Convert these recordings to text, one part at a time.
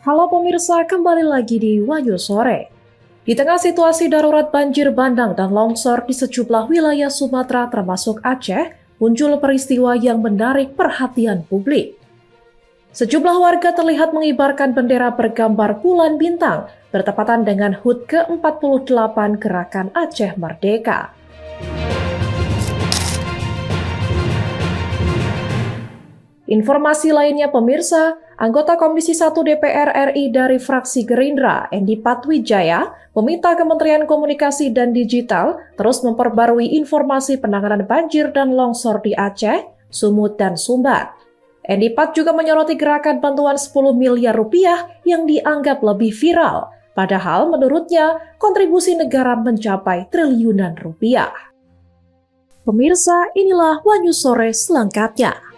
Halo pemirsa, kembali lagi di Wahyu Sore. Di tengah situasi darurat banjir bandang dan longsor di sejumlah wilayah Sumatera termasuk Aceh, muncul peristiwa yang menarik perhatian publik. Sejumlah warga terlihat mengibarkan bendera bergambar bulan bintang bertepatan dengan HUT ke-48 Gerakan Aceh Merdeka. Informasi lainnya pemirsa, anggota Komisi 1 DPR RI dari fraksi Gerindra, Endi Patwijaya, meminta Kementerian Komunikasi dan Digital terus memperbarui informasi penanganan banjir dan longsor di Aceh, Sumut, dan Sumbar. Endi Pat juga menyoroti gerakan bantuan 10 miliar rupiah yang dianggap lebih viral, padahal menurutnya kontribusi negara mencapai triliunan rupiah. Pemirsa, inilah Wahyu Sore selengkapnya.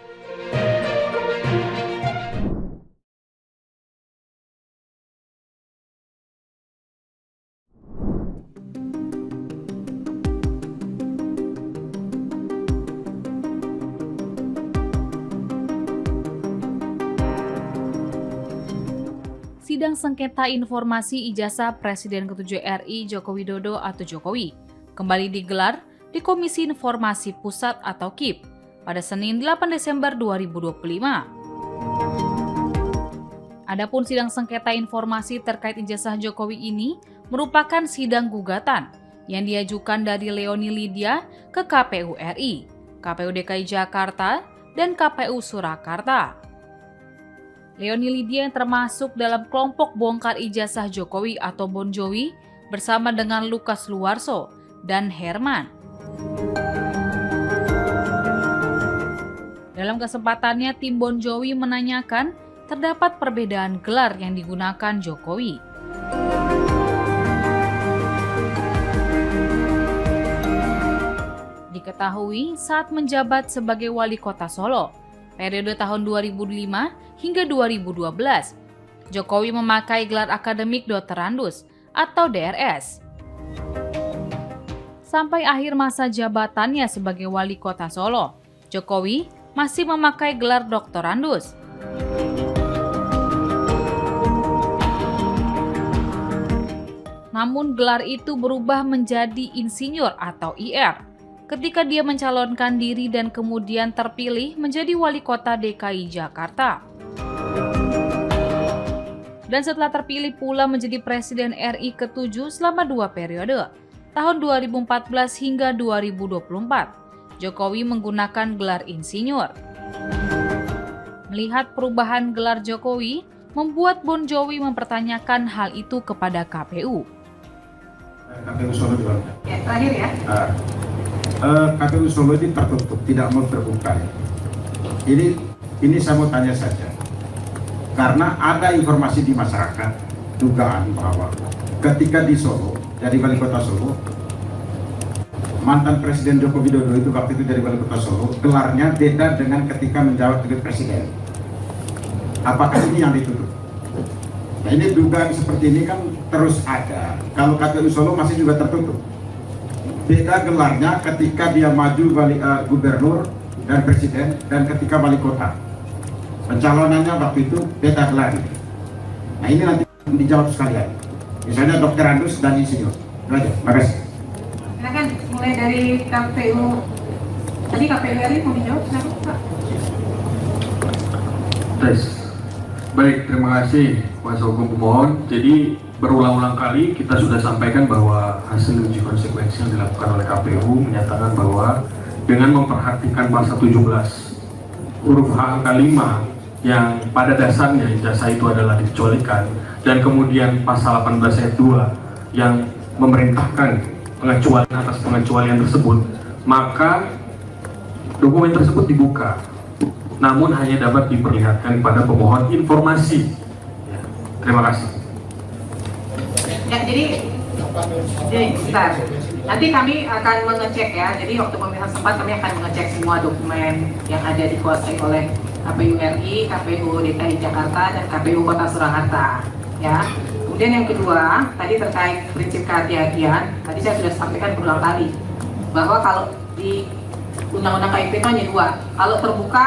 Sidang sengketa informasi ijazah Presiden ke-7 RI Joko Widodo atau Jokowi kembali digelar di Komisi Informasi Pusat atau KIP pada Senin 8 Desember 2025. Adapun sidang sengketa informasi terkait ijazah Jokowi ini merupakan sidang gugatan yang diajukan dari Leoni Lydia ke KPU RI, KPU DKI Jakarta, dan KPU Surakarta. Leoni Lydia yang termasuk dalam kelompok bongkar ijazah Jokowi atau Bon Jovi bersama dengan Lukas Luarso dan Herman. Dalam kesempatannya, tim Bon Jovi menanyakan terdapat perbedaan gelar yang digunakan Jokowi. Diketahui saat menjabat sebagai wali kota Solo, periode tahun 2005 hingga 2012, Jokowi memakai gelar akademik doktorandus atau DRS. Sampai akhir masa jabatannya sebagai wali kota Solo, Jokowi masih memakai gelar doktorandus. Namun gelar itu berubah menjadi insinyur atau IR ketika dia mencalonkan diri dan kemudian terpilih menjadi wali kota DKI Jakarta. Dan setelah terpilih pula menjadi Presiden RI ke-7 selama 2 periode, tahun 2014 hingga 2024, Jokowi menggunakan gelar insinyur. Melihat perubahan gelar Jokowi, membuat Bon Jovi mempertanyakan hal itu kepada KPU. KPU Solo juga. Ya, terakhir ya. KPU Solo ini tertutup, tidak mau terbuka. Ini saya mau tanya saja, karena ada informasi di masyarakat, dugaan bahwa ketika di Solo, jadi wali kota Solo, mantan Presiden Joko Widodo itu waktu itu jadi wali kota Solo, gelarnya beda dengan ketika menjabat sebagai Presiden. Apakah ini yang ditutup? Nah, ini dugaan seperti ini kan terus ada. Kalau KPU Solo masih juga tertutup. Beda gelarnya ketika dia maju gubernur dan presiden dan ketika wali kota. Pencalonannya waktu itu beda gelarnya. Nah ini nanti dijawab sekalian. Misalnya dokterandus dan insinyur. Itu aja. Makasih. Silakan mulai dari KPU. Tadi KPU RI mau dijawab, silakan Pak. Baik, terima kasih Kuasa Hukum pemohon. Jadi berulang-ulang kali kita sudah sampaikan bahwa hasil uji konsekuensi yang dilakukan oleh KPU menyatakan bahwa dengan memperhatikan pasal 17 huruf H angka 5 yang pada dasarnya ijazah itu adalah dikecualikan, dan kemudian pasal 18 ayat 2 yang memerintahkan pengecualian atas pengecualian tersebut, maka dokumen tersebut dibuka, namun hanya dapat diperlihatkan pada pemohon informasi. Ya, terima kasih. Ya, jadi sebentar. Nanti kami akan mengecek ya. Jadi waktu pemilihan sempat kami akan mengecek semua dokumen yang ada dikuasai oleh KPU RI, KPU DKI Jakarta, dan KPU Kota Surakarta. Ya. Kemudian yang kedua, tadi terkait prinsip kehati-hatian, tadi saya sudah sampaikan berulang kali bahwa kalau di Undang-Undang KIP itu hanya 2. Kalau terbuka,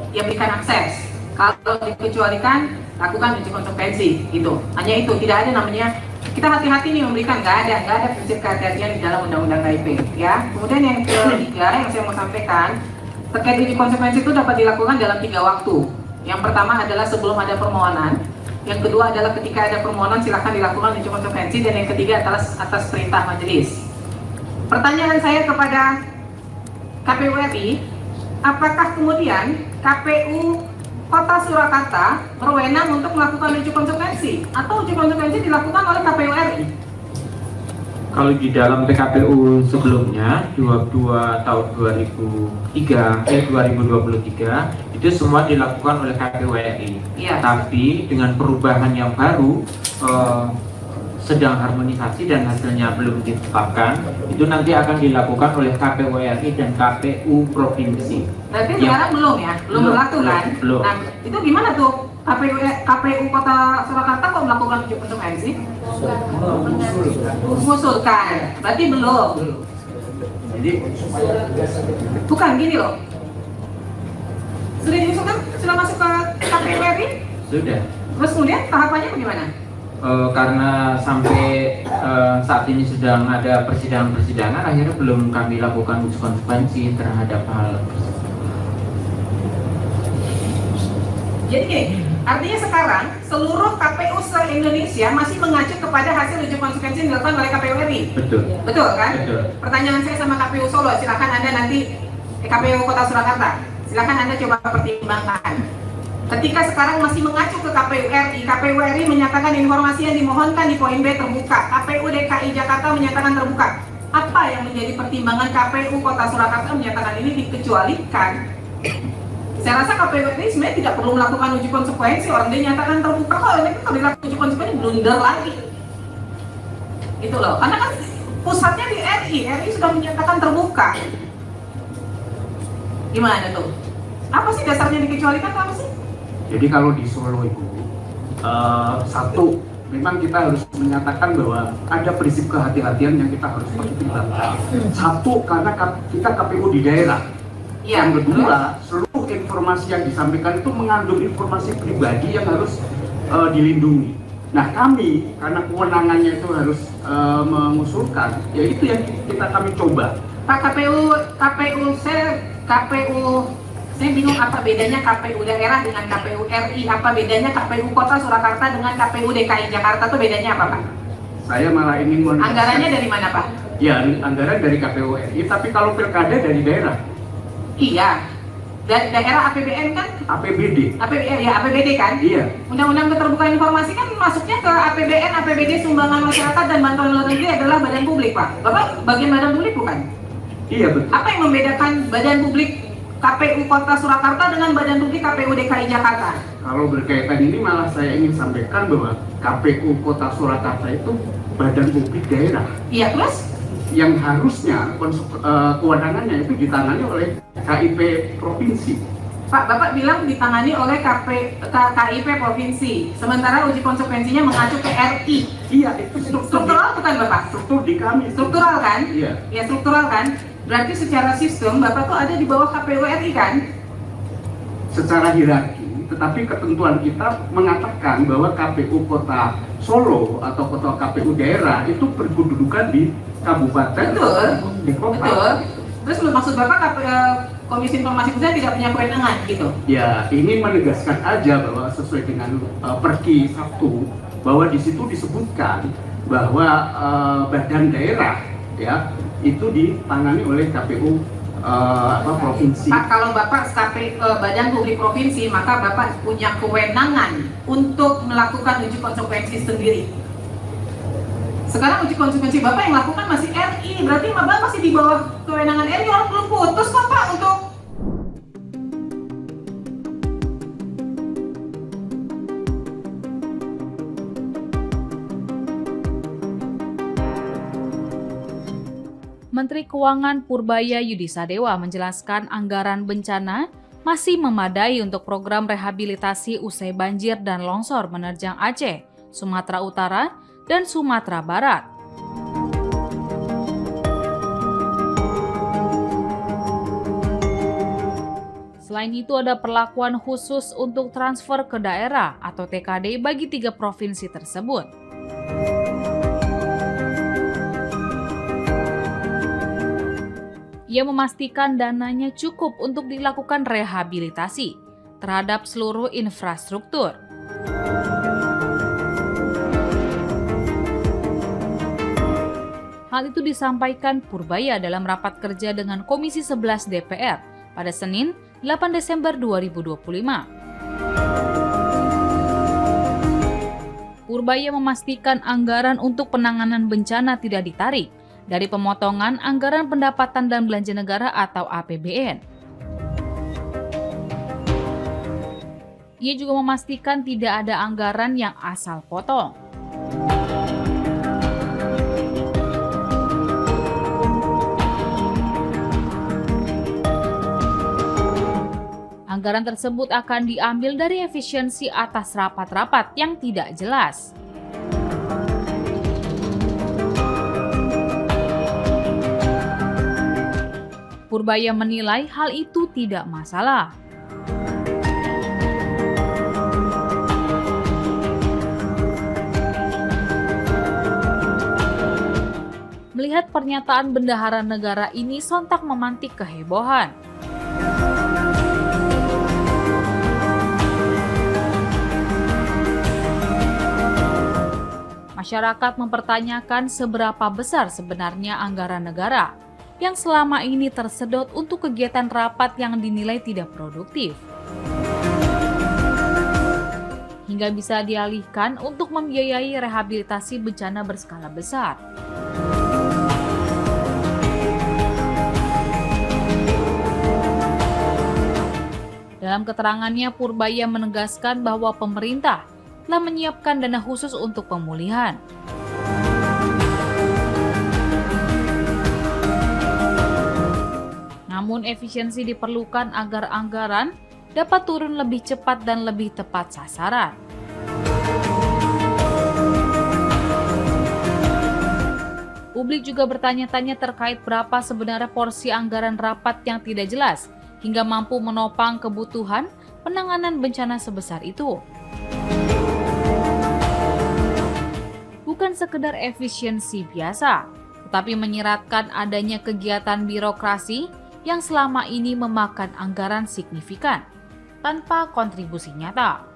ya berikan akses. Kalau dikecualikan, lakukan uji konsekuensi. Gitu. Hanya itu, tidak ada namanya. Kita hati-hati nih memberikan, nggak ada prinsip kehati-hatian di dalam Undang-Undang KIP. Ya. Kemudian yang ketiga yang saya mau sampaikan, terkait uji konsekuensi itu dapat dilakukan dalam 3 waktu. Yang pertama adalah sebelum ada permohonan. Yang kedua adalah ketika ada permohonan silakan dilakukan uji konsekuensi, dan yang ketiga adalah atas perintah majelis. Pertanyaan saya kepada KPU RI, apakah kemudian KPU Kota Surakarta berwenang untuk melakukan uji konsekuensi atau uji konsekuensi dilakukan oleh KPU RI? Kalau di dalam PKPU sebelumnya 22 tahun 2023 itu semua dilakukan oleh KPU RI. Iya. Tapi dengan perubahan yang baru sedang harmonisasi dan hasilnya belum ditetapkan, itu nanti akan dilakukan oleh KPU RI dan KPU provinsi. Berarti sekarang belum ya? Belum berlaku kan? Belum. Nah, itu gimana tuh? KPU Kota Surakarta kok melakukan uji konsekuensi? Mengusulkan. Berarti belum. Jadi Bukan gini loh. Sudah diusulkan? Sudah masuk ke KPU RI? Sudah. Terus kemudian tahapannya bagaimana? Karena sampai saat ini sedang ada persidangan, akhirnya belum kami lakukan uji konsekuensi terhadap hal tersebut. Jadi gini, artinya sekarang seluruh KPU se-Indonesia masih mengacu kepada hasil uji konsekuensi yang dilakukan oleh KPU RI. Betul. Betul kan? Betul. Pertanyaan saya sama KPU Solo, silakan Anda nanti KPU Kota Surakarta, silakan Anda coba pertimbangkan. Ketika sekarang masih mengacu ke KPU RI menyatakan informasi yang dimohonkan di poin B terbuka, KPU DKI Jakarta menyatakan terbuka. Apa yang menjadi pertimbangan KPU Kota Surakarta menyatakan ini dikecualikan? Saya rasa KPU RI sebenarnya tidak perlu melakukan uji konsekuensi, orang dia nyatakan terbuka kok, ini kalau dilakukan uji konsekuensi blunder lagi. Gitu loh, karena kan pusatnya di RI sudah menyatakan terbuka. Gimana tuh? Apa sih dasarnya dikecualikan, apa sih? Jadi kalau di Solo itu, satu, memang kita harus menyatakan bahwa ada prinsip kehati-hatian yang kita harus pertimbangkan. Satu, karena kita KPU di daerah. Ya, Yang kedua, seluruh informasi yang disampaikan itu mengandung informasi pribadi yang harus dilindungi. Nah kami, karena kewenangannya itu harus mengusulkan, ya itu yang kami coba. Pak, saya bingung apa bedanya KPU daerah dengan KPU RI, apa bedanya KPU Kota Surakarta dengan KPU DKI Jakarta, itu bedanya apa Pak? Saya malah ingin Anggarannya dari mana Pak? Ya, anggaran dari KPU RI, tapi kalau pilkada dari daerah. Iya, daerah APBN kan? APBD. APBD kan? Iya. Undang-undang keterbukaan informasi kan masuknya ke APBN, APBD, sumbangan masyarakat dan bantuan luar negeri adalah badan publik Pak. Bapak bagian badan publik bukan? Iya betul. Apa yang membedakan badan publik KPU Kota Surakarta dengan badan publik KPU DKI Jakarta? Kalau berkaitan ini malah saya ingin sampaikan bahwa KPU Kota Surakarta itu badan publik daerah. Iya, terus? Yang harusnya kewenangannya itu ditangani oleh KIP provinsi. Pak, Bapak bilang ditangani oleh KIP provinsi, sementara uji konsekuensinya mengacu ke RI. Iya, itu Struktural bukan Bapak? struktur di kami. Struktural kan? Iya. Ya, struktural kan? Berarti secara sistem Bapak tuh ada di bawah KPU RI kan? Secara hierarki, tetapi ketentuan kita mengatakan bahwa KPU Kota Solo atau KPU daerah itu berkedudukan di kabupaten, Betul. di kota. Betul. Terus maksud Bapak Komisi Informasi Pusat tidak punya kewenangan gitu? Ya, ini menegaskan aja bahwa sesuai dengan Perki 1 bahwa di situ disebutkan bahwa badan daerah ya itu ditangani oleh KPU provinsi. Pak, kalau Bapak badan publik provinsi, maka Bapak punya kewenangan untuk melakukan uji konsekuensi sendiri. Sekarang uji konsekuensi Bapak yang lakukan masih RI, berarti Bapak masih di bawah kewenangan RI, orang belum putus kok Pak untuk Menteri Keuangan Purbaya Yudisadewa menjelaskan anggaran bencana masih memadai untuk program rehabilitasi usai banjir dan longsor menerjang Aceh, Sumatera Utara, dan Sumatera Barat. Selain itu ada perlakuan khusus untuk transfer ke daerah atau TKD bagi 3 provinsi tersebut. Ia memastikan dananya cukup untuk dilakukan rehabilitasi terhadap seluruh infrastruktur. Hal itu disampaikan Purbaya dalam rapat kerja dengan Komisi 11 DPR pada Senin 8 Desember 2025. Purbaya memastikan anggaran untuk penanganan bencana tidak ditarik dari pemotongan anggaran pendapatan dan belanja negara atau APBN. Ia juga memastikan tidak ada anggaran yang asal potong. Anggaran tersebut akan diambil dari efisiensi atas rapat-rapat yang tidak jelas. Purbaya menilai hal itu tidak masalah. Melihat pernyataan bendahara negara ini sontak memantik kehebohan. Masyarakat mempertanyakan seberapa besar sebenarnya anggaran negara yang selama ini tersedot untuk kegiatan rapat yang dinilai tidak produktif, hingga bisa dialihkan untuk membiayai rehabilitasi bencana berskala besar. Dalam keterangannya, Purbaya menegaskan bahwa pemerintah telah menyiapkan dana khusus untuk pemulihan. Namun efisiensi diperlukan agar anggaran dapat turun lebih cepat dan lebih tepat sasaran. Publik juga bertanya-tanya terkait berapa sebenarnya porsi anggaran rapat yang tidak jelas hingga mampu menopang kebutuhan penanganan bencana sebesar itu. Bukan sekedar efisiensi biasa, tetapi menyiratkan adanya kegiatan birokrasi yang selama ini memakan anggaran signifikan tanpa kontribusi nyata.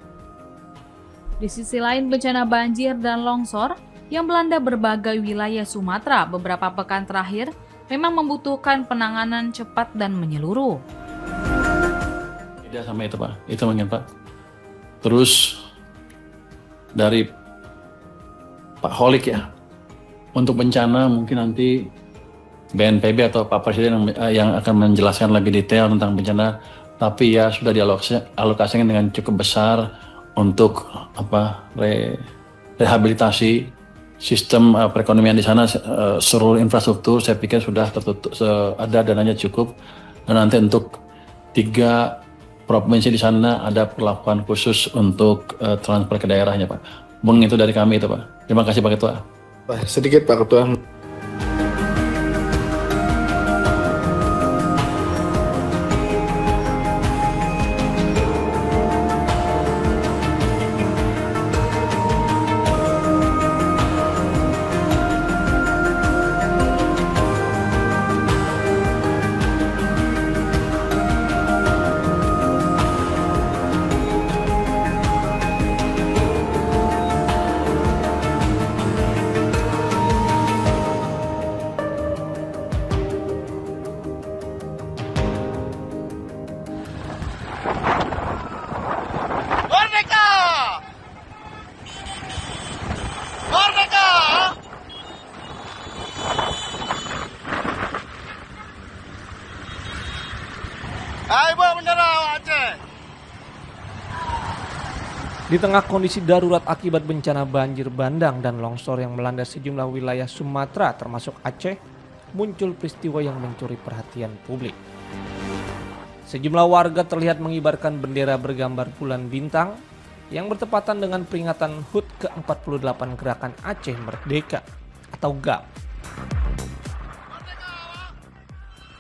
Di sisi lain, bencana banjir dan longsor yang melanda berbagai wilayah Sumatera beberapa pekan terakhir memang membutuhkan penanganan cepat dan menyeluruh. Tidak sama itu Pak, itu mungkin Pak. Terus dari Pak Holik ya, untuk bencana mungkin nanti BNPB atau Pak Presiden yang akan menjelaskan lebih detail tentang bencana, tapi ya sudah dialokasikan dengan cukup besar untuk rehabilitasi sistem perekonomian di sana, seluruh infrastruktur saya pikir sudah tertutup, ada dananya cukup, dan nanti untuk 3 provinsi di sana ada perlakuan khusus untuk transfer ke daerahnya Pak. Bung, itu dari kami itu Pak. Terima kasih Pak Ketua. Sedikit Pak Ketua. Di tengah kondisi darurat akibat bencana banjir bandang dan longsor yang melanda sejumlah wilayah Sumatera termasuk Aceh, muncul peristiwa yang mencuri perhatian publik. Sejumlah warga terlihat mengibarkan bendera bergambar bulan bintang yang bertepatan dengan peringatan HUT ke-48 Gerakan Aceh Merdeka atau GAP.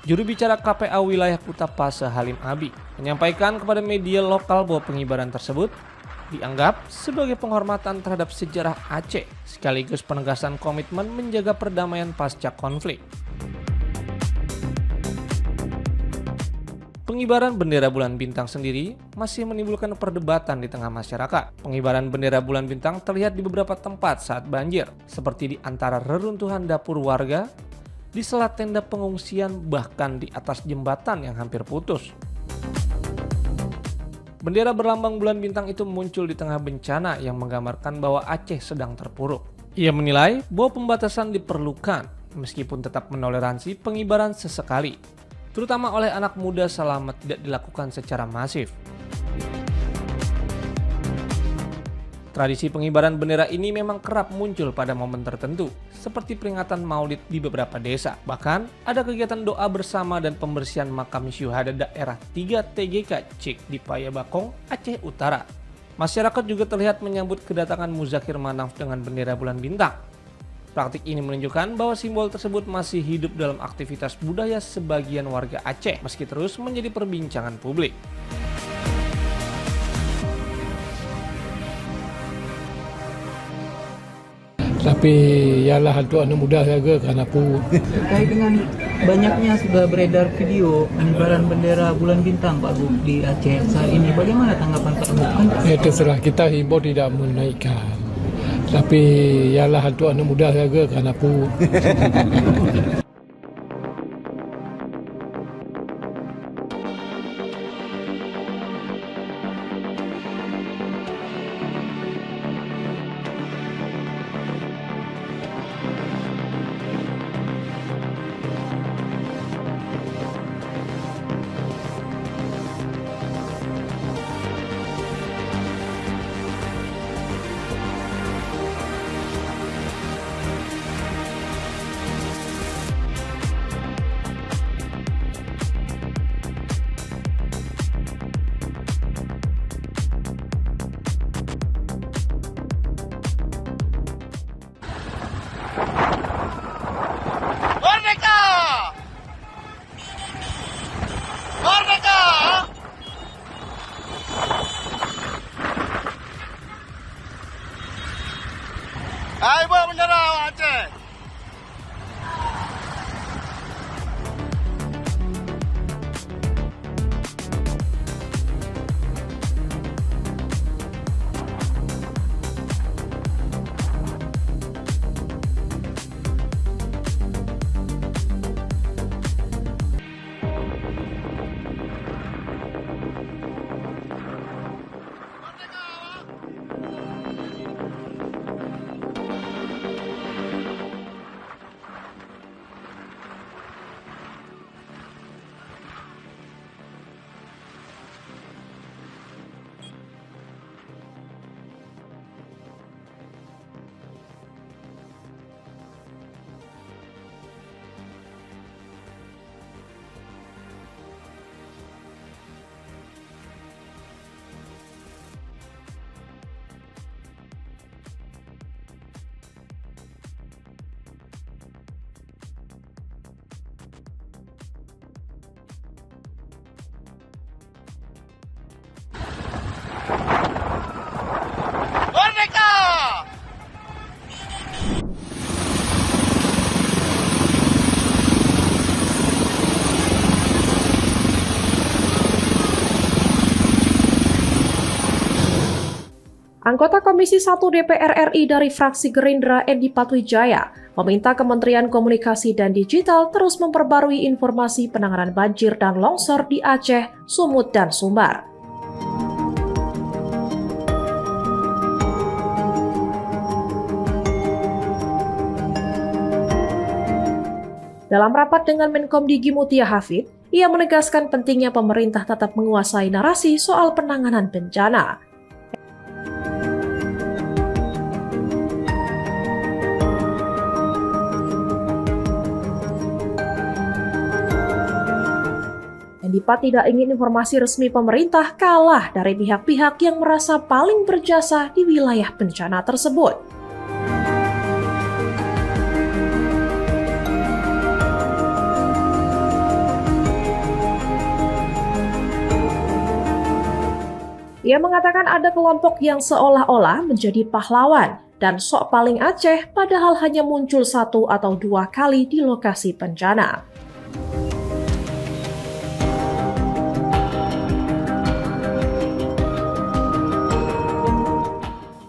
Juru bicara KPA wilayah Kutapase Halim Abi menyampaikan kepada media lokal bahwa pengibaran tersebut dianggap sebagai penghormatan terhadap sejarah Aceh sekaligus penegasan komitmen menjaga perdamaian pasca konflik. Pengibaran bendera bulan bintang sendiri masih menimbulkan perdebatan di tengah masyarakat. Pengibaran bendera bulan bintang terlihat di beberapa tempat saat banjir, seperti di antara reruntuhan dapur warga, di sela tenda pengungsian, bahkan di atas jembatan yang hampir putus. Bendera berlambang bulan bintang itu muncul di tengah bencana yang menggambarkan bahwa Aceh sedang terpuruk. Ia menilai bahwa pembatasan diperlukan meskipun tetap menoleransi pengibaran sesekali, terutama oleh anak muda selama tidak dilakukan secara masif. Tradisi pengibaran bendera ini memang kerap muncul pada momen tertentu, seperti peringatan Maulid di beberapa desa. Bahkan, ada kegiatan doa bersama dan pembersihan makam syuhada daerah 3 TGK Cik di Payabakong, Aceh Utara. Masyarakat juga terlihat menyambut kedatangan Muzakir Manaf dengan bendera bulan bintang. Praktik ini menunjukkan bahwa simbol tersebut masih hidup dalam aktivitas budaya sebagian warga Aceh, meski terus menjadi perbincangan publik. Tapi ialah hantu anak muda saja kan aku. Terkait dengan banyaknya sudah beredar video pengibaran bendera bulan bintang Pak Gub di Aceh saat ini, bagaimana tanggapan Pak Gub? Ya terserah, kita himbau tidak menaikkan. Tapi ialah hantu anak muda saja kan aku. Hai bawa bendera Aceh. Anggota Komisi 1 DPR RI dari fraksi Gerindra Edi Patwijaya meminta Kementerian Komunikasi dan Digital terus memperbarui informasi penanganan banjir dan longsor di Aceh, Sumut, dan Sumbar. Dalam rapat dengan Menkom Digi Mutia Hafid, ia menegaskan pentingnya pemerintah tetap menguasai narasi soal penanganan bencana. Dipa tidak ingin informasi resmi pemerintah kalah dari pihak-pihak yang merasa paling berjasa di wilayah bencana tersebut. Ia mengatakan ada kelompok yang seolah-olah menjadi pahlawan dan sok paling Aceh padahal hanya muncul 1 atau 2 kali di lokasi bencana.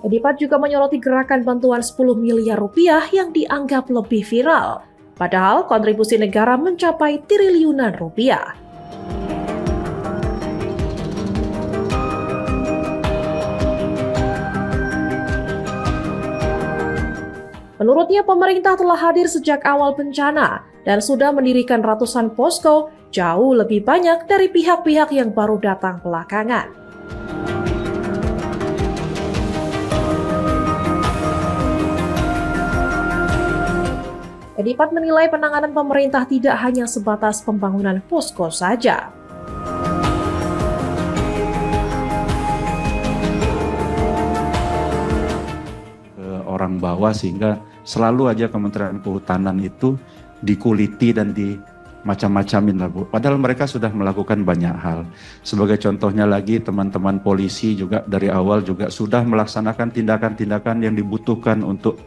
Edipat juga menyoroti gerakan bantuan 10 miliar rupiah yang dianggap lebih viral, padahal kontribusi negara mencapai triliunan rupiah. Menurutnya, pemerintah telah hadir sejak awal bencana dan sudah mendirikan ratusan posko, jauh lebih banyak dari pihak-pihak yang baru datang belakangan. Edipat menilai penanganan pemerintah tidak hanya sebatas pembangunan posko saja. Orang bawah sehingga selalu aja Kementerian Kehutanan itu dikuliti dan macam-macamin lah Bu. Padahal mereka sudah melakukan banyak hal. Sebagai contohnya lagi teman-teman polisi juga dari awal juga sudah melaksanakan tindakan-tindakan yang dibutuhkan untuk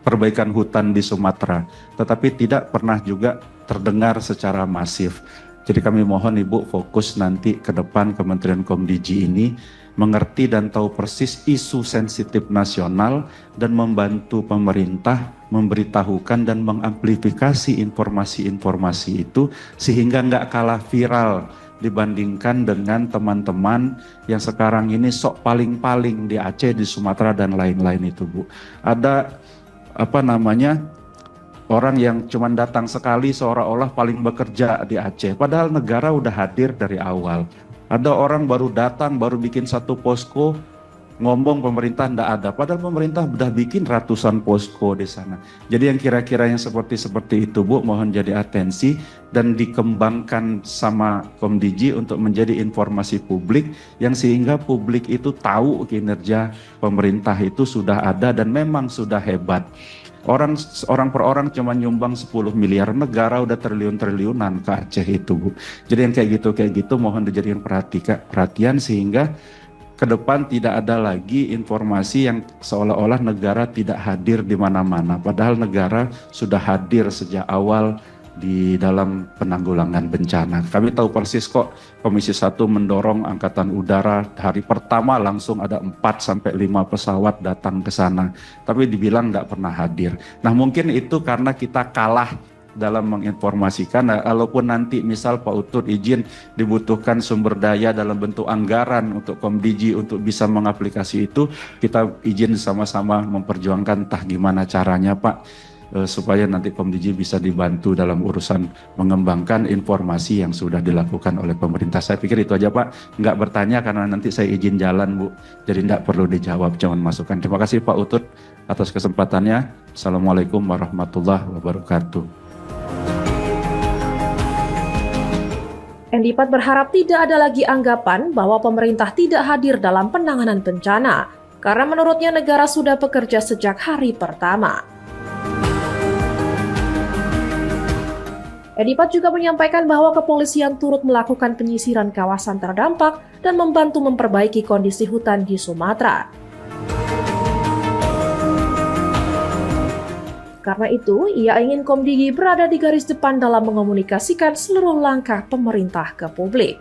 perbaikan hutan di Sumatera. Tetapi tidak pernah juga terdengar secara masif. Jadi kami mohon Ibu fokus nanti ke depan Kementerian Komdiji ini mengerti dan tahu persis isu sensitif nasional dan membantu pemerintah memberitahukan dan mengamplifikasi informasi-informasi itu sehingga nggak kalah viral dibandingkan dengan teman-teman yang sekarang ini sok paling-paling di Aceh, di Sumatera dan lain-lain itu Bu. Ada orang yang cuma datang sekali seolah-olah paling bekerja di Aceh, padahal negara udah hadir dari awal. Ada orang baru datang, baru bikin satu posko, ngomong pemerintah ndak ada, padahal pemerintah udah bikin ratusan posko di sana. Jadi yang kira-kira yang seperti itu Bu, mohon jadi atensi dan dikembangkan sama Komdiji untuk menjadi informasi publik yang sehingga publik itu tahu kinerja pemerintah itu sudah ada dan memang sudah hebat. Orang per orang cuma nyumbang 10 miliar, negara udah triliun-triliunan ke Aceh itu Bu. Jadi yang kayak gitu mohon dijadikan perhatian sehingga ke depan tidak ada lagi informasi yang seolah-olah negara tidak hadir di mana-mana. Padahal negara sudah hadir sejak awal di dalam penanggulangan bencana. Kami tahu persis kok Komisi 1 mendorong Angkatan Udara hari pertama langsung ada 4-5 pesawat datang ke sana. Tapi dibilang nggak pernah hadir. Nah mungkin itu karena kita kalah dalam menginformasikan. Nah, walaupun nanti misal Pak Utut izin dibutuhkan sumber daya dalam bentuk anggaran untuk Komdiji untuk bisa mengaplikasi itu, kita izin sama-sama memperjuangkan entah gimana caranya Pak. Supaya nanti Komdiji bisa dibantu dalam urusan mengembangkan informasi yang sudah dilakukan oleh pemerintah. Saya pikir itu aja Pak, nggak bertanya karena nanti saya izin jalan Bu, jadi nggak perlu dijawab, cuman masukan. Terima kasih Pak Utut atas kesempatannya. Assalamualaikum warahmatullahi wabarakatuh. Edipat berharap tidak ada lagi anggapan bahwa pemerintah tidak hadir dalam penanganan bencana, karena menurutnya negara sudah bekerja sejak hari pertama. Edipat juga menyampaikan bahwa kepolisian turut melakukan penyisiran kawasan terdampak dan membantu memperbaiki kondisi hutan di Sumatera. Karena itu, ia ingin Komdiji berada di garis depan dalam mengomunikasikan seluruh langkah pemerintah ke publik.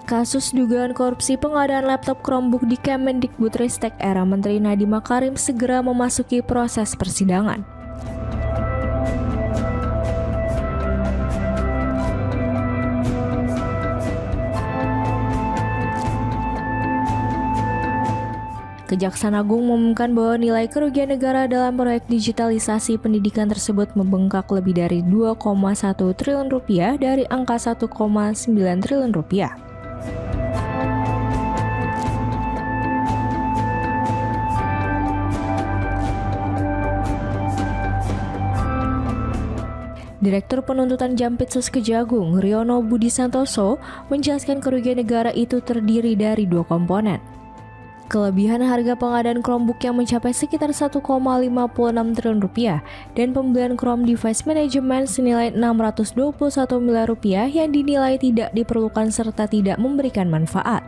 Kasus dugaan korupsi pengadaan laptop Chromebook di Kemendikbudristek era Menteri Nadiem Makarim segera memasuki proses persidangan. Kejaksaan Agung mengumumkan bahwa nilai kerugian negara dalam proyek digitalisasi pendidikan tersebut membengkak lebih dari 2,1 triliun rupiah dari angka 1,9 triliun rupiah. Direktur Penuntutan Jampitsus Kejagung, Riono Budi Santoso, menjelaskan kerugian negara itu terdiri dari 2 komponen. Kelebihan harga pengadaan Chromebook yang mencapai sekitar 1,56 triliun rupiah dan pembelian Chrome Device Management senilai 621 miliar rupiah yang dinilai tidak diperlukan serta tidak memberikan manfaat.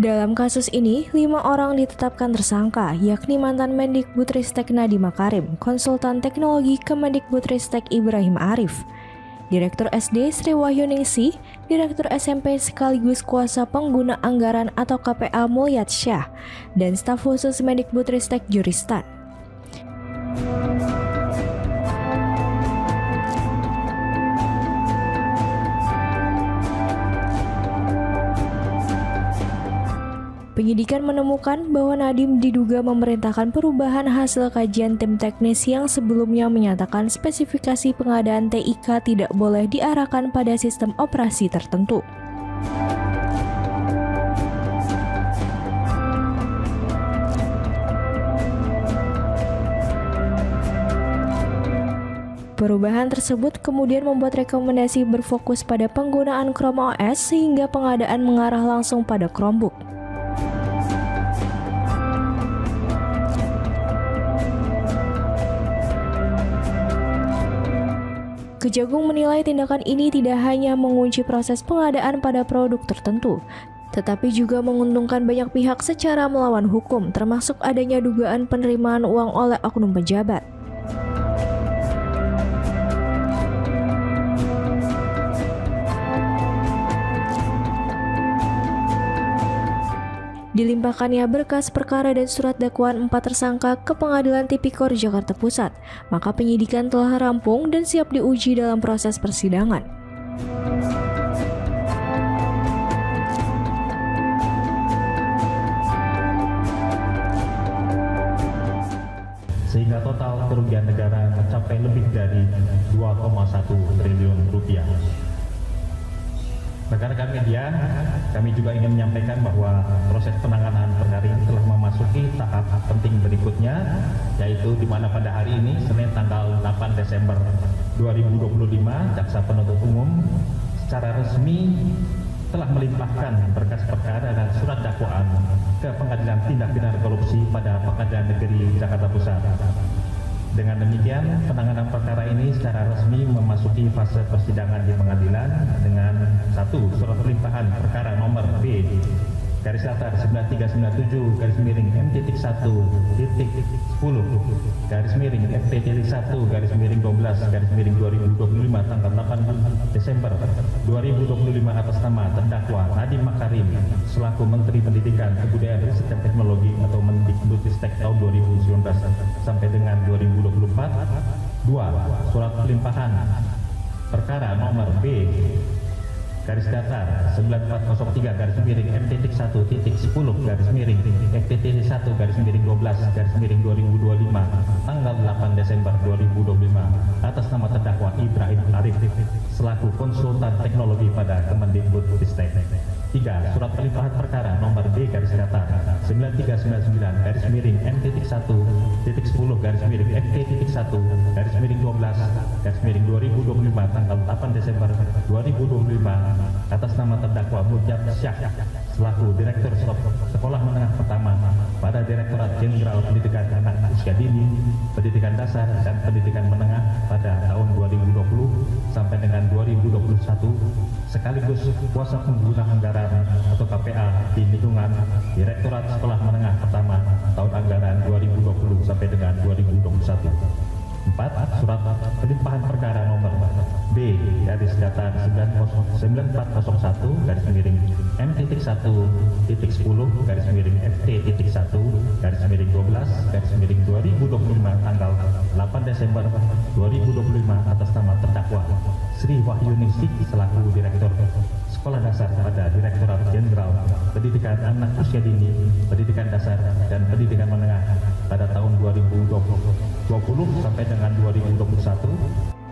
Dalam kasus ini, 5 orang ditetapkan tersangka, yakni mantan Mendikbudristek Nadiem Makarim, konsultan teknologi Kemendikbudristek Ibrahim Arif, Direktur SD Sri Wahyuningsih, Direktur SMP sekaligus kuasa pengguna anggaran atau KPA Mulyat Syah, dan staf khusus Mendikbudristek Juristan. Penyidikan menemukan bahwa Nadiem diduga memerintahkan perubahan hasil kajian tim teknis yang sebelumnya menyatakan spesifikasi pengadaan TIK tidak boleh diarahkan pada sistem operasi tertentu. Perubahan tersebut kemudian membuat rekomendasi berfokus pada penggunaan Chrome OS sehingga pengadaan mengarah langsung pada Chromebook. Kejagung menilai tindakan ini tidak hanya mengunci proses pengadaan pada produk tertentu, tetapi juga menguntungkan banyak pihak secara melawan hukum, termasuk adanya dugaan penerimaan uang oleh oknum pejabat. Dilimpahkannya berkas perkara dan surat dakwaan 4 tersangka ke Pengadilan Tipikor Jakarta Pusat, maka penyidikan telah rampung dan siap diuji dalam proses persidangan. Sehingga total kerugian negara mencapai lebih dari 2,1 triliun rupiah. Rekan-rekan media, kami juga ingin menyampaikan bahwa proses penanganan perkara ini telah memasuki tahap penting berikutnya, yaitu di mana pada hari ini, Senin tanggal 8 Desember 2025, Jaksa Penuntut Umum secara resmi telah melimpahkan berkas perkara dan surat dakwaan ke Pengadilan Tindak Pidana Korupsi pada Pengadilan Negeri Jakarta Pusat. Dengan demikian, penanganan perkara ini secara resmi memasuki fase persidangan di pengadilan dengan 1. Surat pelimpahan perkara nomor B garis datar 9397 garis miring M.1.10 garis miring FP.1 garis miring 12 garis miring 2025 tanggal 8 Desember 2025 atas nama terdakwa Nadiem Makarim selaku Menteri Pendidikan, Kebudayaan, Riset dan Teknologi atau Mendikbudristek tahun 2019 sampai dengan 2024. 2. Surat pelimpahan perkara nomor B garis datar 9403 garis miring M.1.10 garis miring FPT1 garis miring 12 garis miring 2025 tanggal 8 Desember 2025 atas nama terdakwa Ibrahim Arif selaku konsultan teknologi pada Kemendikbudristek. 3. Surat pelimpahan perkara nomor D garis datar 9399 garis miring M.1.10 garis miring FT.1 garis miring 12 garis miring 2025 tanggal 8 Desember 2025 atas nama terdakwa Mulyat Syah selaku Direktur Sekolah Menengah Pertama pada Direktorat Jenderal Pendidikan Anak Usia Dini, Pendidikan Dasar dan Pendidikan Menengah pada tahun 2020 sampai dengan 2021 sekaligus kuasa pengguna anggaran atau KPA di lingkungan Direktorat Sekolah Menengah Pertama tahun anggaran 2020 sampai dengan 2021. surat pelimpahan perkara nomor B garis datar 9401 garis miring M.1.10 garis miring FT.1 garis miring 12 garis miring 2025 tanggal 8 Desember 2025 atas nama terdakwa Sri Wahyuningsih selaku Direktur Sekolah Dasar pada Direktorat Jenderal Pendidikan Anak Usia Dini, Pendidikan Dasar dan Pendidikan Menengah pada tahun 2020 sampai dengan 2021.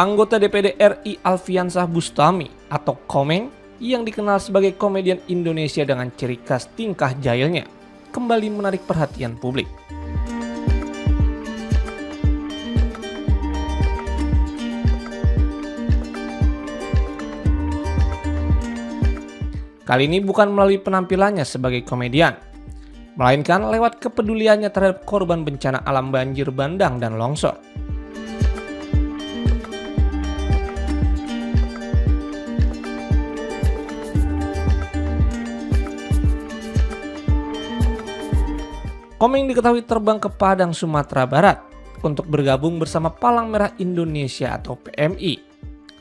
Anggota DPD RI Alfiansah Bustami atau Komeng yang dikenal sebagai komedian Indonesia dengan ciri khas tingkah jahilnya kembali menarik perhatian publik. Kali ini bukan melalui penampilannya sebagai komedian, melainkan lewat kepeduliannya terhadap korban bencana alam banjir bandang dan longsor. Komeng diketahui terbang ke Padang, Sumatera Barat untuk bergabung bersama Palang Merah Indonesia atau PMI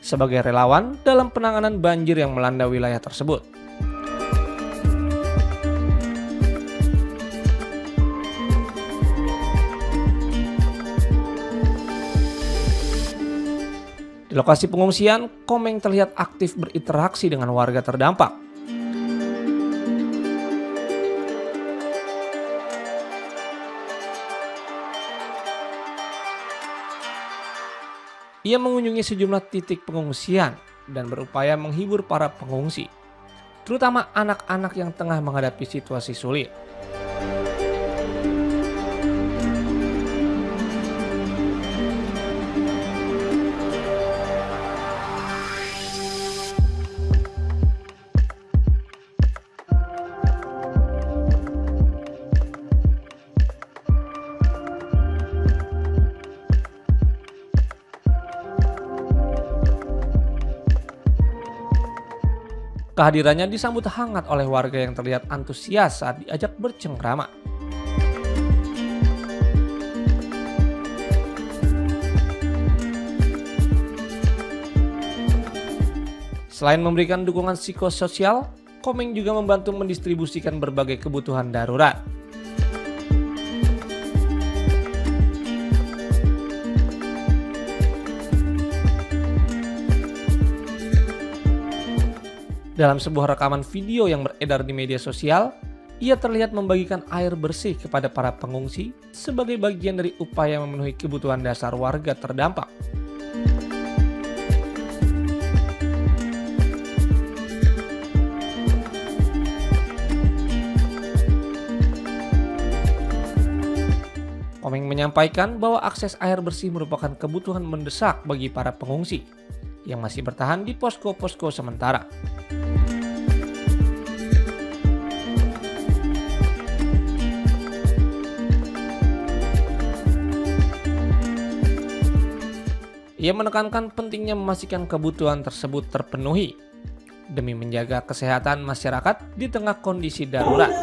sebagai relawan dalam penanganan banjir yang melanda wilayah tersebut. Di lokasi pengungsian, Komeng terlihat aktif berinteraksi dengan warga terdampak. Ia mengunjungi sejumlah titik pengungsian dan berupaya menghibur para pengungsi, terutama anak-anak yang tengah menghadapi situasi sulit. Kehadirannya disambut hangat oleh warga yang terlihat antusias saat diajak bercengkrama. Selain memberikan dukungan psikososial, Komeng juga membantu mendistribusikan berbagai kebutuhan darurat. Dalam sebuah rekaman video yang beredar di media sosial, ia terlihat membagikan air bersih kepada para pengungsi sebagai bagian dari upaya memenuhi kebutuhan dasar warga terdampak. Komeng menyampaikan bahwa akses air bersih merupakan kebutuhan mendesak bagi para pengungsi yang masih bertahan di posko-posko sementara. Ia menekankan pentingnya memastikan kebutuhan tersebut terpenuhi demi menjaga kesehatan masyarakat di tengah kondisi darurat.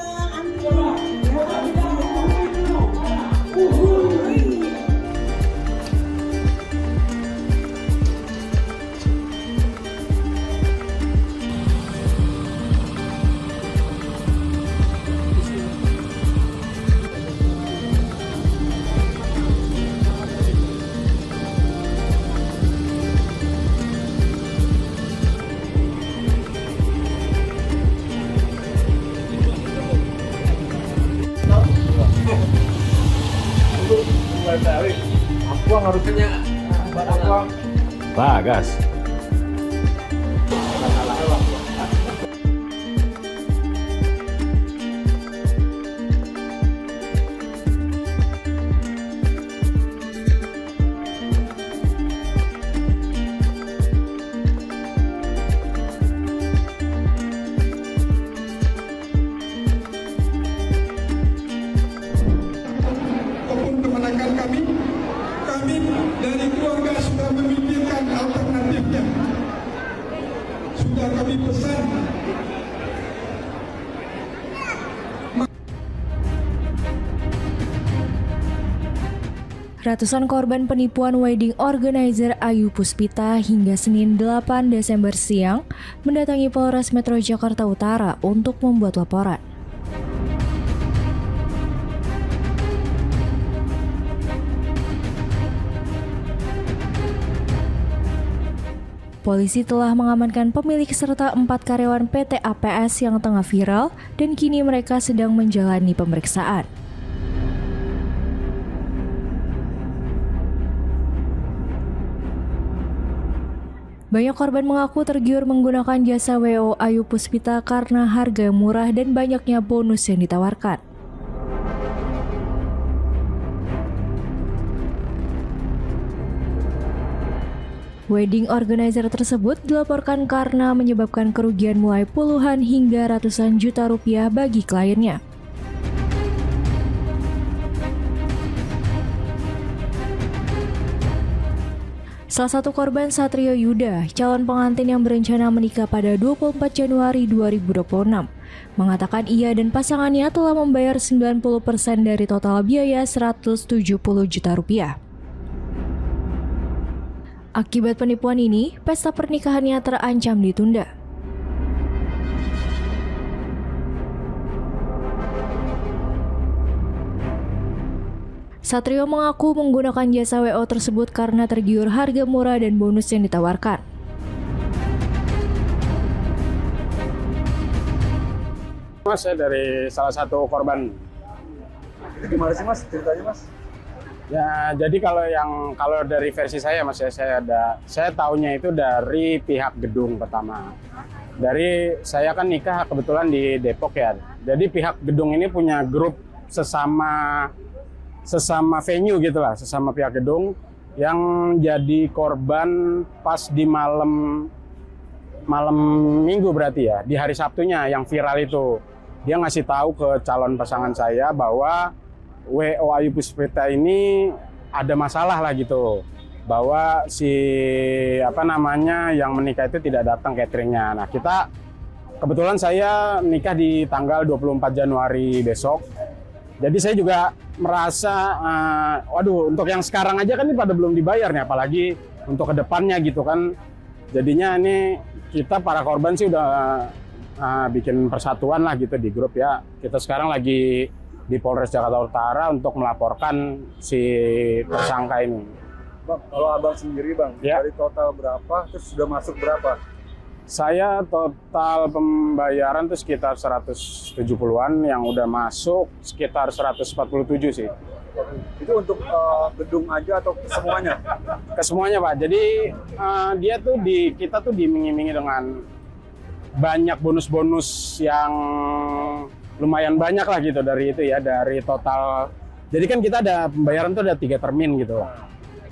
Buang harusnya Bagas. pesan. Ratusan korban penipuan wedding organizer Ayu Puspita hingga Senin 8 Desember siang mendatangi Polres Metro Jakarta Utara untuk membuat laporan. Polisi telah mengamankan pemilik serta 4 karyawan PT APS yang tengah viral dan kini mereka sedang menjalani pemeriksaan. Banyak korban mengaku tergiur menggunakan jasa WO Ayu Puspita karena harga murah dan banyaknya bonus yang ditawarkan. Wedding organizer tersebut dilaporkan karena menyebabkan kerugian mulai puluhan hingga ratusan juta rupiah bagi kliennya. Salah satu korban Satrio Yuda, calon pengantin yang berencana menikah pada 24 Januari 2026, mengatakan ia dan pasangannya telah membayar 90% dari total biaya 170 juta rupiah. Akibat penipuan ini, pesta pernikahannya terancam ditunda. Satrio mengaku menggunakan jasa WO tersebut karena tergiur harga murah dan bonus yang ditawarkan. Mas, saya dari salah satu korban. Itu gimana sih Mas ceritanya Mas? Ya, jadi kalau dari versi saya Mas ya, saya taunya itu dari pihak gedung pertama. Saya kan nikah kebetulan di Depok ya. Jadi pihak gedung ini punya grup sesama venue gitulah, sesama pihak gedung yang jadi korban pas di malam Minggu berarti ya, di hari Sabtunya yang viral itu. Dia ngasih tahu ke calon pasangan saya bahwa WO Ayu Puspita ini ada masalah lah gitu, bahwa yang menikah itu tidak datang cateringnya. Nah, kebetulan saya nikah di tanggal 24 Januari besok. Jadi saya juga merasa, untuk yang sekarang aja kan ini pada belum dibayar nih, apalagi untuk kedepannya gitu kan. Jadinya ini kita para korban sih udah bikin persatuan lah gitu di grup ya. Kita sekarang lagi di Polres Jakarta Utara untuk melaporkan si tersangka ini. Bang, kalau abang sendiri bang, ya. Dari total berapa, terus sudah masuk berapa? Saya total pembayaran itu sekitar 170-an, yang udah masuk sekitar 147 sih. Itu untuk gedung aja atau semuanya? Kesemuanya Pak, jadi kita tuh diiming-imingi dengan banyak bonus-bonus yang lumayan banyak lah gitu dari itu ya, dari total. Jadi kan kita ada pembayaran tuh ada 3 termin gitu.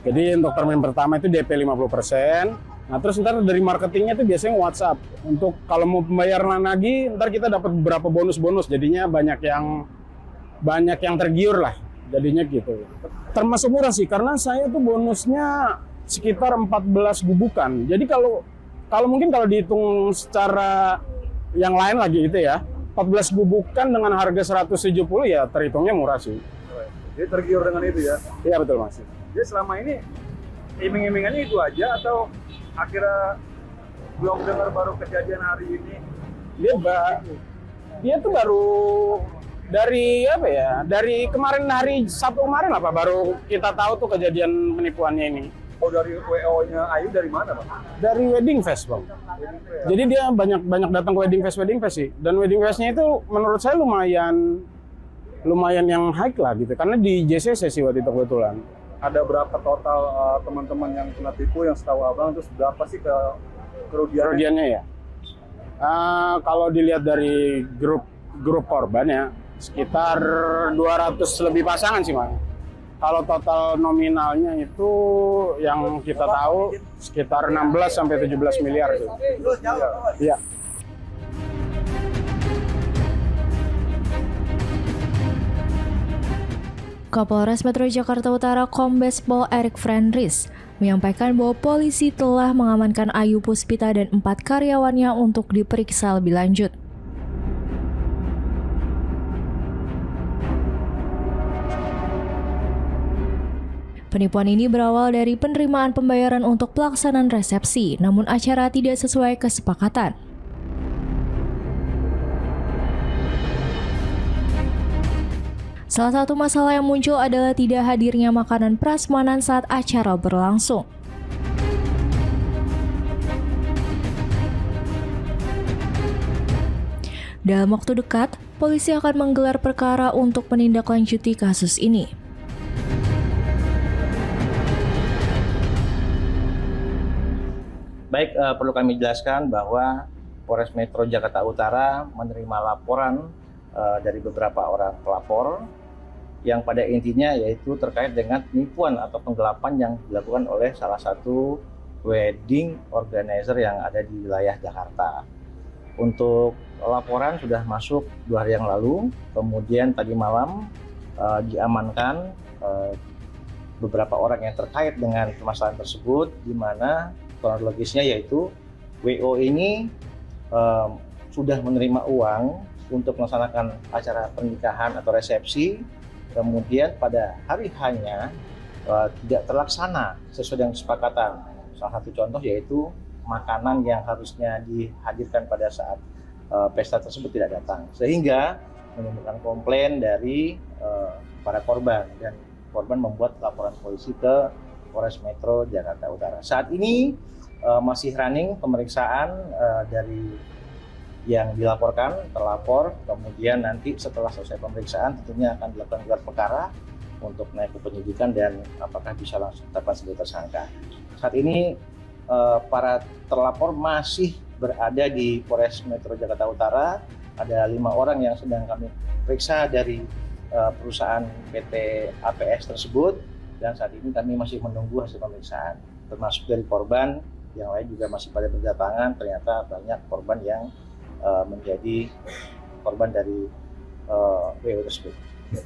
Jadi untuk termin pertama itu DP 50%. Nah terus ntar dari marketingnya tuh biasanya WhatsApp. Untuk kalau mau pembayaran lagi, ntar kita dapat beberapa bonus-bonus. Jadinya banyak yang tergiur lah. Jadinya gitu. Termasuk murah sih, karena saya tuh bonusnya sekitar 14 gubukan. Jadi kalau mungkin kalau dihitung secara yang lain lagi gitu ya, 14 gubukan dengan harga 170 ya terhitungnya murah sih. Jadi tergiur dengan itu ya? Iya betul Mas. Jadi selama ini iming-imingannya itu aja atau akhirnya belum dengar baru kejadian hari ini? Dia tuh baru dari dari kemarin hari Sabtu kemarin baru kita tahu tuh kejadian penipuannya ini. Oh, dari WO-nya Ayu dari mana Bang? Dari Wedding Fest Bang. Jadi dia banyak datang ke Wedding Fest sih. Dan Wedding Fest-nya itu menurut saya lumayan yang high lah gitu, karena di JCC sih waktu itu kebetulan. Ada berapa total teman-teman yang kena tipu yang setahu abang, terus berapa sih kerugiannya ya? Kalau dilihat dari grup korban ya sekitar 200 lebih pasangan sih Mas. Kalau total nominalnya itu yang kita tahu sekitar 16 sampai 17 miliar tuh. Iya. Kapolres Metro Jakarta Utara Kombes Pol Erik Frendris menyampaikan bahwa polisi telah mengamankan Ayu Puspita dan 4 karyawannya untuk diperiksa lebih lanjut. Penipuan ini berawal dari penerimaan pembayaran untuk pelaksanaan resepsi, namun acara tidak sesuai kesepakatan. Salah satu masalah yang muncul adalah tidak hadirnya makanan prasmanan saat acara berlangsung. Dalam waktu dekat, polisi akan menggelar perkara untuk menindaklanjuti kasus ini. Baik, perlu kami jelaskan bahwa Polres Metro Jakarta Utara menerima laporan dari beberapa orang pelapor yang pada intinya yaitu terkait dengan penipuan atau penggelapan yang dilakukan oleh salah satu wedding organizer yang ada di wilayah Jakarta. Untuk laporan sudah masuk 2 hari yang lalu, kemudian tadi malam diamankan beberapa orang yang terkait dengan permasalahan tersebut, di mana kronologisnya yaitu WO ini sudah menerima uang untuk melaksanakan acara pernikahan atau resepsi, kemudian pada hari hanya tidak terlaksana sesuai dengan kesepakatan. Salah satu contoh yaitu makanan yang harusnya dihadirkan pada saat pesta tersebut tidak datang, sehingga menimbulkan komplain dari para korban, dan korban membuat laporan polisi ke Polres Metro Jakarta Utara. Saat ini masih running pemeriksaan dari yang dilaporkan, terlapor, kemudian nanti setelah selesai pemeriksaan tentunya akan dilakukan gelar perkara untuk naik ke penyidikan dan apakah bisa langsung ditetapkan sebagai tersangka. Saat ini para terlapor masih berada di Polres Metro Jakarta Utara. Ada 5 orang yang sedang kami periksa dari perusahaan PT APS tersebut, dan saat ini kami masih menunggu hasil pemeriksaan, termasuk dari korban. Yang lain juga masih pada berdatangan. Ternyata banyak korban yang menjadi korban dari WO tersebut.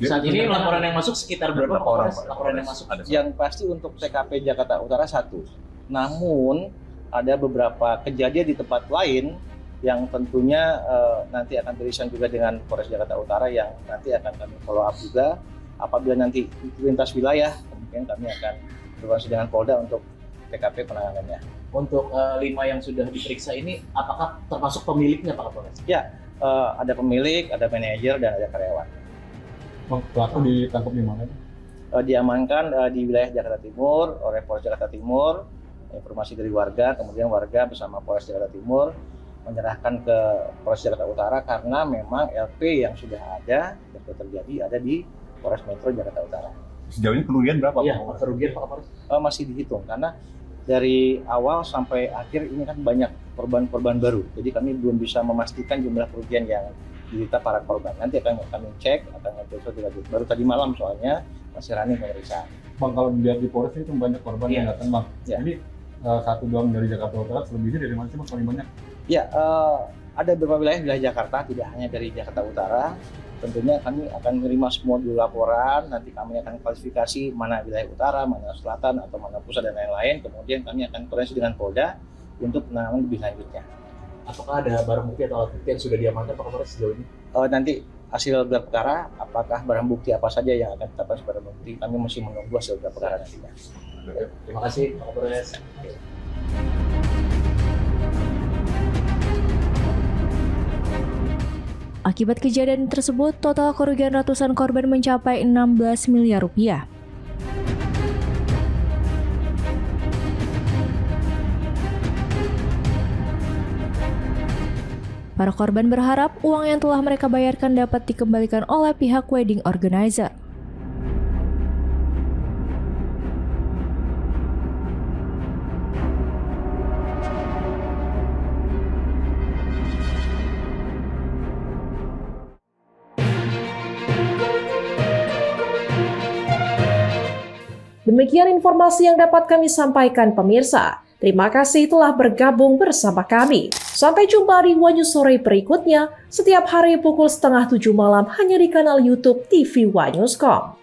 Saat ini laporan yang masuk sekitar berapa orang? Laporan yang masuk ada. Yang pasti untuk TKP Jakarta Utara 1. Namun ada beberapa kejadian di tempat lain yang tentunya nanti akan beririsan juga dengan Polres Jakarta Utara yang nanti akan kami follow up juga. Apabila nanti lintas wilayah, kemungkinan kami akan berkoordinasi dengan Polda untuk TKP penanganannya. Untuk 5 yang sudah diperiksa ini, apakah termasuk pemiliknya Pak Kapolres? Ya, ada pemilik, ada manajer, dan ada karyawan. Pelaku ditangkap di mana? Diamankan di wilayah Jakarta Timur oleh Polres Jakarta Timur. Informasi dari warga, kemudian warga bersama Polres Jakarta Timur menyerahkan ke Polres Jakarta Utara karena memang LP yang sudah ada yang terjadi ada di Polres Metro Jakarta Utara. Sejauh ini kerugian berapa? Iya, kerugian Pak Kapolres? Masih dihitung karena dari awal sampai akhir ini kan banyak korban-korban baru. Jadi kami belum bisa memastikan jumlah kerugian yang diderita para korban. Nanti akan kami cek, akan kami lanjut. Baru tadi malam soalnya masih running pemeriksaan. Bang, kalau dilihat di Polres itu banyak korban yang datang, Bang. Ya. Jadi satu doang dari Jakarta Utara, selebihnya dari mana sih Mas paling banyak? Ya, ada beberapa wilayah Jakarta, tidak hanya dari Jakarta Utara. Tentunya kami akan menerima semua di laporan, nanti kami akan klasifikasi mana wilayah utara, mana selatan, atau mana pusat, dan lain-lain. Kemudian kami akan koordinasi dengan Polda untuk penanganan lebih lanjutnya. Apakah ada barang bukti atau alat bukti yang sudah diamankan Pak Kapolres sejauh ini? Nanti hasil gelar perkara, apakah barang bukti apa saja yang akan ditetapkan sebagai barang bukti, kami masih menunggu hasil gelar perkara nantinya. Terima kasih Pak Kapolres. Akibat kejadian tersebut, total kerugian ratusan korban mencapai 16 miliar rupiah. Para korban berharap uang yang telah mereka bayarkan dapat dikembalikan oleh pihak wedding organizer. Demikian informasi yang dapat kami sampaikan pemirsa. Terima kasih telah bergabung bersama kami. Sampai jumpa di Wanyu Sore berikutnya, setiap hari pukul 6:30 malam hanya di kanal YouTube TV Wanyuscom.